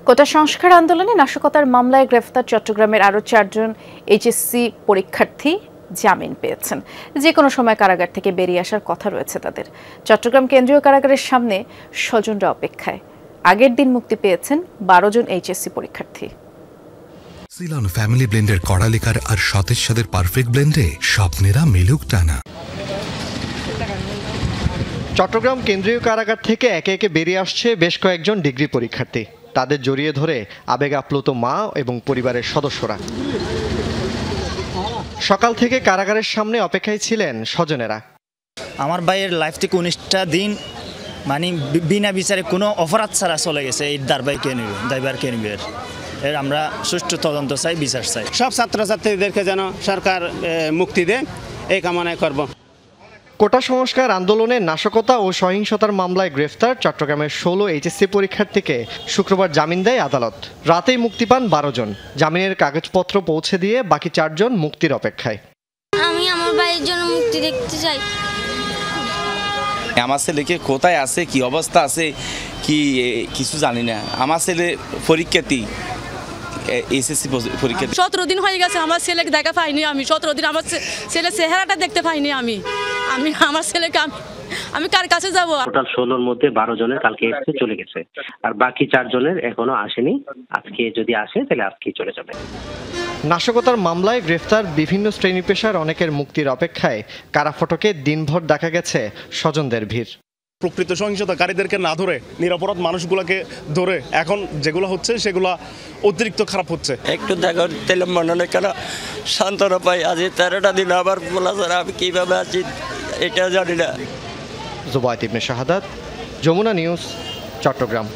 কোটা সংস্কার আন্দোলনে নাশকতার মামলায় গ্রেফতার চট্টগ্রামের আরও 4 জন এইচএসসি পরীক্ষার্থী জামিন পেয়েছেন। যে কোনো সময় কারাগার থেকে বেরিয়ে আসার কথা রয়েছে তাদের। চট্টগ্রাম কেন্দ্রীয় কারাগারের সামনে স্বজনরা অপেক্ষায়। আগের দিন মুক্তি পেয়েছেন 12 জন এইচএসসি পরীক্ষার্থী। সিলন ফ্যামিলি ব্লেন্ডের কড়ালিকার আর সতেজ স্বাদের পারফেক্ট ব্লেন্ডে স্বপ্নেরা মিলুক টানা। চট্টগ্রাম কেন্দ্রীয় কারাগার থেকে একে একে বেরিয়ে আসছে বেশ কয়েকজন ডিগ্রি পরীক্ষার্থী। তাদের জড়িয়ে ধরে আবেগ আপ্লুত মা এবং পরিবারের সদস্যরা। সকাল থেকে কারাগারের সামনে অপেক্ষায় ছিলেন স্বজনেরা। আমার ভাইয়ের লাইফ থেকে 19টা দিন মানে বিনা বিচারে কোনো অপরাধ ছাড়া চলে গেছে। এই দায়ভার কে নিবে এর আমরা সুষ্ঠু তদন্ত চাই, বিচার চাই। সব ছাত্রছাত্রীদেরকে যেন সরকার মুক্তি দেয় এই কামনায় করব। কোটা সংস্কার আন্দোলনে নাশকতা ও সহিংসতার মামলায় গ্রেফতার চট্টগ্রামের 16 এইচএসসি পরীক্ষার্থীকে শুক্রবার জামিন দেয় আদালত। রাতেই মুক্তি পান 12 জন। জামিনের কাগজপত্র পৌঁছে দিয়ে বাকি 4 জন মুক্তির অপেক্ষায়। আমি আমার ভাইয়ের জন্য মুক্তি দেখতে চাই। আমার ছেলেকে কোথায় আছে, কি অবস্থা আছে, কি কিছু জানি না। আমার ছেলে পরীক্ষার্থী, এসএসসি পরীক্ষা। 17 দিন হয়ে গেছে আমার ছেলেকে দেখা পাইনি আমি। 17 দিন আমার ছেলে চেহারাটা দেখতে পাইনি আমি আমার ছেলেকে আমি কার কাছে যাব? টোটাল 16-র মধ্যে 12 জনের কালকে এসে চলে গেছে, আর বাকি 4 জনের এখনো আসেনি। আজকে যদি আসে তাহলে আজকেই চলে যাবে। নাশকতার মামলায় গ্রেফতার বিভিন্ন শ্রেণী পেশার অনেকের মুক্তির অপেক্ষায় কারাফটকে দিনভর দেখা গেছে স্বজনদের ভিড়। প্রকৃত সহিংসতাকারীদেরকে না ধরে নিরপরাধ মানুষগুলোকে ধরে এখন যেগুলো হচ্ছে সেগুলো অতিরিক্ত খারাপ হচ্ছে। একটু দেখা তেলে মনে নেই কেন সান্ত্বনা পাই। আজ 13টা দিন আবার বলা ছাড়া আমি কিভাবে আছি এটা জানি না। জুবায়েত ইবনে শাহাদাত, যমুনা নিউজ, চট্টগ্রাম।